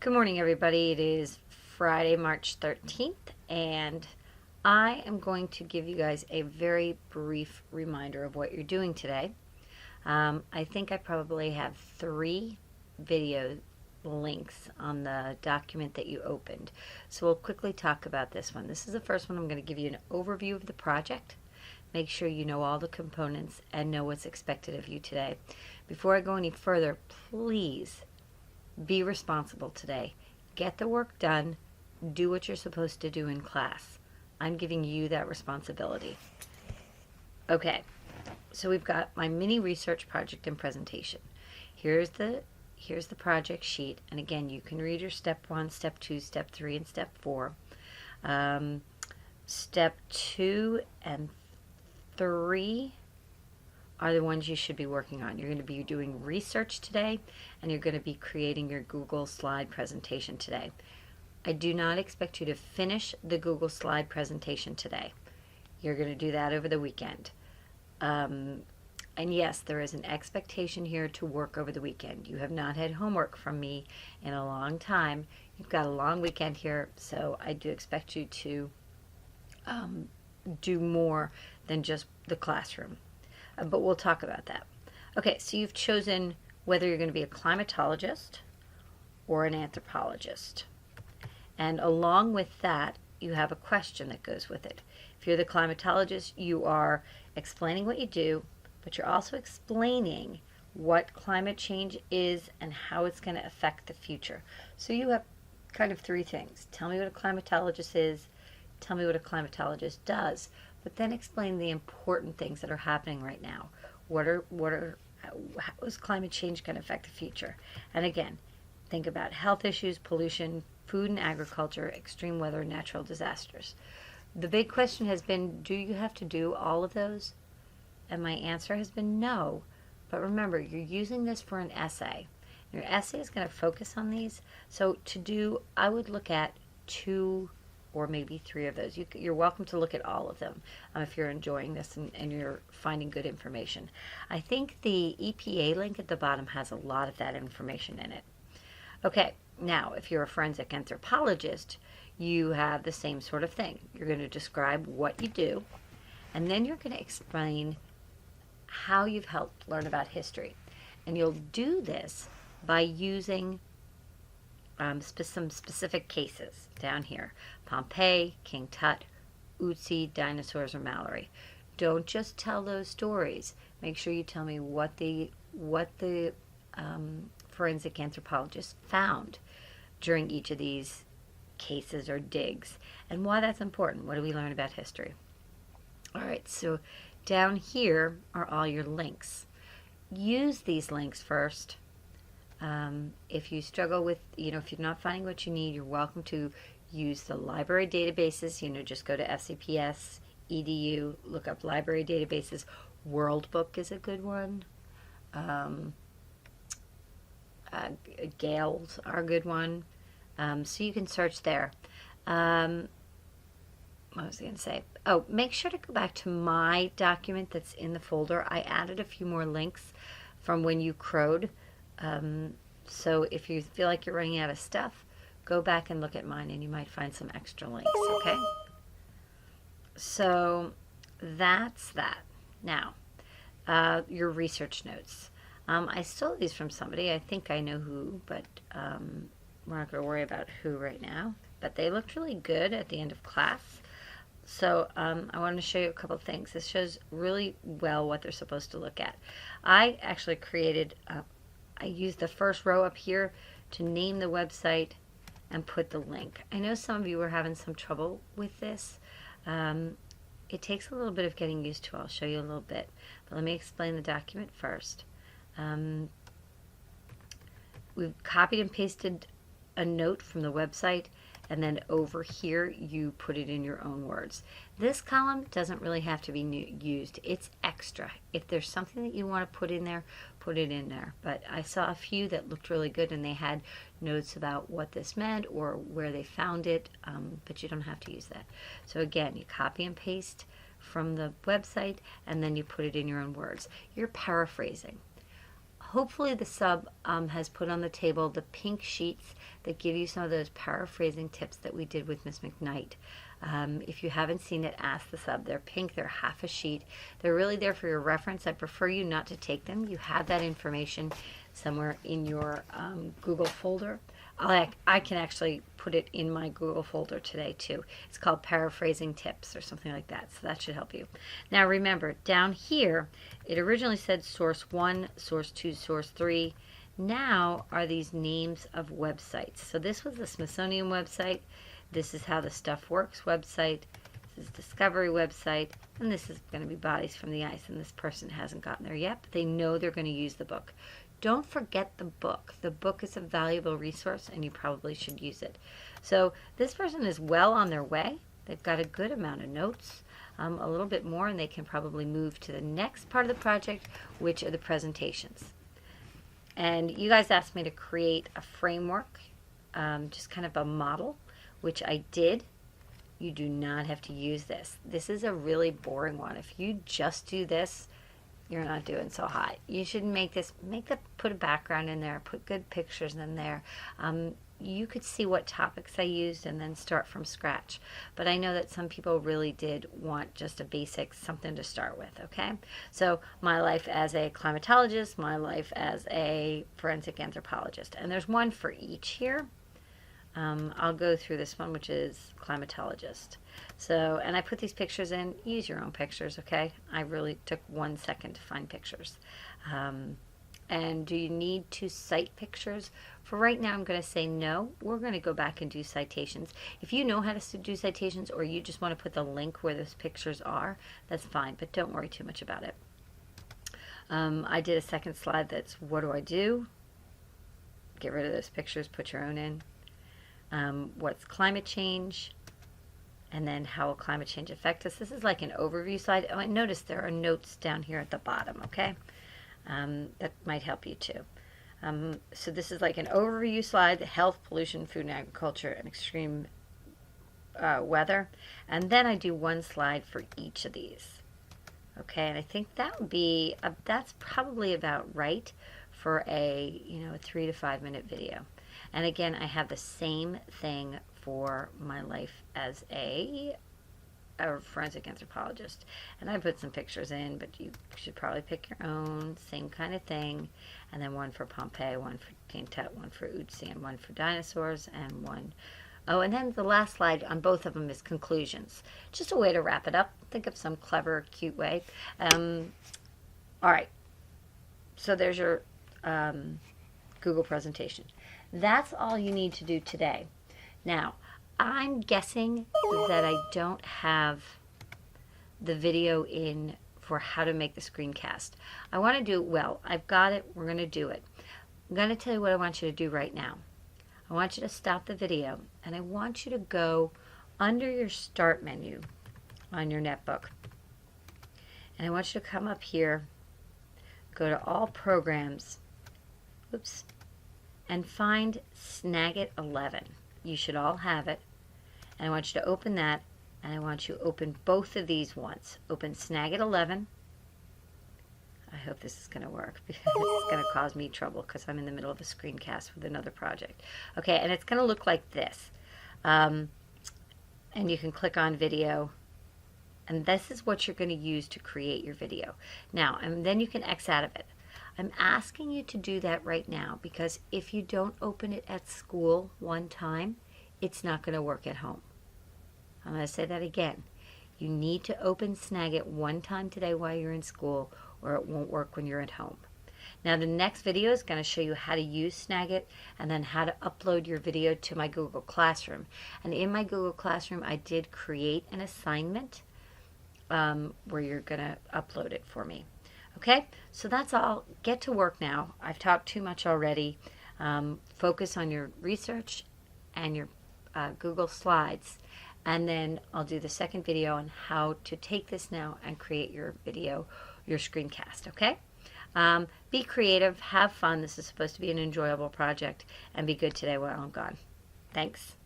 Good morning, everybody. It is Friday, March 13th, and I am going to give you guys a very brief reminder of what you're doing today. I think I probably have 3 video links on the document that you opened. So we'll quickly talk about this one. This is the first one. I'm going to give you an overview of the project. Make sure you know all the components and know what's expected of you today. Before I go any further, please be responsible today. Get the work done. Do what you're supposed to do in class. I'm giving you that responsibility. Okay, so we've got my mini research project and presentation. Here's the project sheet, and again, you can read your step 1, step 2, step 3, and step 4. Step 2 and 3 are the ones you should be working on. You're going to be doing research today, and you're going to be creating your Google slide presentation today. I do not expect you to finish the Google slide presentation today. You're going to do that over the weekend. And yes, there is an expectation here to work over the weekend. You have not had homework from me in a long time. You've got a long weekend here, so I do expect you to do more than just the classroom. But we'll talk about that. Okay, so you've chosen whether you're going to be a climatologist or an anthropologist. And along with that, you have a question that goes with it. If you're the climatologist, you are explaining what you do, but you're also explaining what climate change is and how it's going to affect the future. So you have kind of 3 things. Tell me what a climatologist is, tell me what a climatologist does, but then explain the important things that are happening right now. How is climate change going to affect the future? And again, think about health issues, pollution, food and agriculture, extreme weather, natural disasters. The big question has been, do you have to do all of those? And my answer has been no. But remember, you're using this for an essay. Your essay is going to focus on these. So I would look at 2 or maybe 3 of those. You're welcome to look at all of them if you're enjoying this and you're finding good information. I think the EPA link at the bottom has a lot of that information in it. Okay, now if you're a forensic anthropologist, you have the same sort of thing. You're going to describe what you do, and then you're going to explain how you've helped learn about history. And you'll do this by using some specific cases down here. Pompeii, King Tut, Utsi, dinosaurs, or Mallory. Don't just tell those stories. Make sure you tell me what the forensic anthropologist found during each of these cases or digs and why that's important. What do we learn about history? All right, so down here are all your links. Use these links first. If you struggle with, if you're not finding what you need, you're welcome to use the library databases. Just go to FCPS, edu, look up library databases. World Book is a good one. Gales are a good one. So you can search there. What was I going to say? Oh, make sure to go back to my document that's in the folder. I added a few more links from when you crowed. So if you feel like you're running out of stuff, go back and look at mine and you might find some extra links, okay? So that's that. Now, your research notes. I stole these from somebody. I think I know who, but we're not going to worry about who right now. But they looked really good at the end of class. So I wanted to show you a couple of things. This shows really well what they're supposed to look at. I actually I used the first row up here to name the website and put the link. I know some of you were having some trouble with this. It takes a little bit of getting used to. I'll show you a little bit. But let me explain the document first. We've copied and pasted a note from the website, and then over here you put it in your own words. This column doesn't really have to be used. It's extra. If there's something that you want to put in there, put it in there. But I saw a few that looked really good and they had notes about what this meant or where they found it, but you don't have to use that. So again, you copy and paste from the website and then you put it in your own words. You're paraphrasing. hopefully the sub has put on the table the pink sheets that give you some of those paraphrasing tips that we did with Miss McKnight. If you haven't seen it, ask the sub. They're pink, they're half a sheet. They're really there for your reference. I prefer you not to take them. You have that information somewhere in your Google folder. I can actually put it in my Google folder today too. It's called Paraphrasing Tips or something like that, so that should help you. Now remember, down here, it originally said source 1, source 2, source 3. Now are these names of websites. So this was the Smithsonian website. This is How the Stuff Works website. This is Discovery website. And this is going to be Bodies from the Ice. And this person hasn't gotten there yet, but they know they're going to use the book. Don't forget the book. The book is a valuable resource, and you probably should use it. So this person is well on their way. They've got a good amount of notes, a little bit more, and they can probably move to the next part of the project, which are the presentations. And you guys asked me to create a framework, just kind of a model, which I did. You do not have to use this. This is a really boring one. If you just do this, you're not doing so hot. You should put a background in there, put good pictures in there. You could see what topics I used and then start from scratch. But I know that some people really did want just a basic something to start with, okay? So my life as a climatologist, my life as a forensic anthropologist. And there's one for each here. I'll go through this one, which is climatologist. So, and I put these pictures in. Use your own pictures, okay? I really took 1 second to find pictures. And do you need to cite pictures? For right now, I'm going to say no. We're going to go back and do citations. If you know how to do citations, or you just want to put the link where those pictures are, that's fine, but don't worry too much about it. I did a second slide that's what do I do? Get rid of those pictures, put your own in. What's climate change? And then how will climate change affect us? This is like an overview slide. Oh, and notice there are notes down here at the bottom, okay? That might help you too. So this is like an overview slide, health, pollution, food and agriculture, and extreme weather. And then I do one slide for each of these. Okay, and I think that would be, that's probably about right for a 3 to 5 minute video. And again, I have the same thing for my life as a forensic anthropologist. And I put some pictures in, but you should probably pick your own, same kind of thing. And then one for Pompeii, one for Quintet, one for Utsi, and one for dinosaurs, and one... Oh, and then the last slide on both of them is conclusions. Just a way to wrap it up. Think of some clever, cute way. All right. So there's your Google presentation. That's all you need to do today. Now, I'm guessing that I don't have the video in for how to make the screencast. I want to do it well. I've got it. We're going to do it. I'm going to tell you what I want you to do right now. I want you to stop the video, and I want you to go under your Start menu on your netbook. And I want you to come up here, go to All Programs, oops, and find Snagit 11. You should all have it. And I want you to open that, and I want you to open both of these once. Open Snagit 11. I hope this is going to work because it's going to cause me trouble because I'm in the middle of a screencast with another project. Okay, and it's going to look like this. And you can click on video. And this is what you're going to use to create your video. Now, and then you can X out of it. I'm asking you to do that right now because if you don't open it at school one time, it's not going to work at home. I'm going to say that again. You need to open Snagit one time today while you're in school, or it won't work when you're at home. Now the next video is going to show you how to use Snagit and then how to upload your video to my Google Classroom. And in my Google Classroom, I did create an assignment where you're going to upload it for me. Okay, so that's all. Get to work now. I've talked too much already. Focus on your research and your Google Slides. And then I'll do the second video on how to take this now and create your video, your screencast, okay? Be creative, have fun. This is supposed to be an enjoyable project, and be good today while I'm gone. Thanks.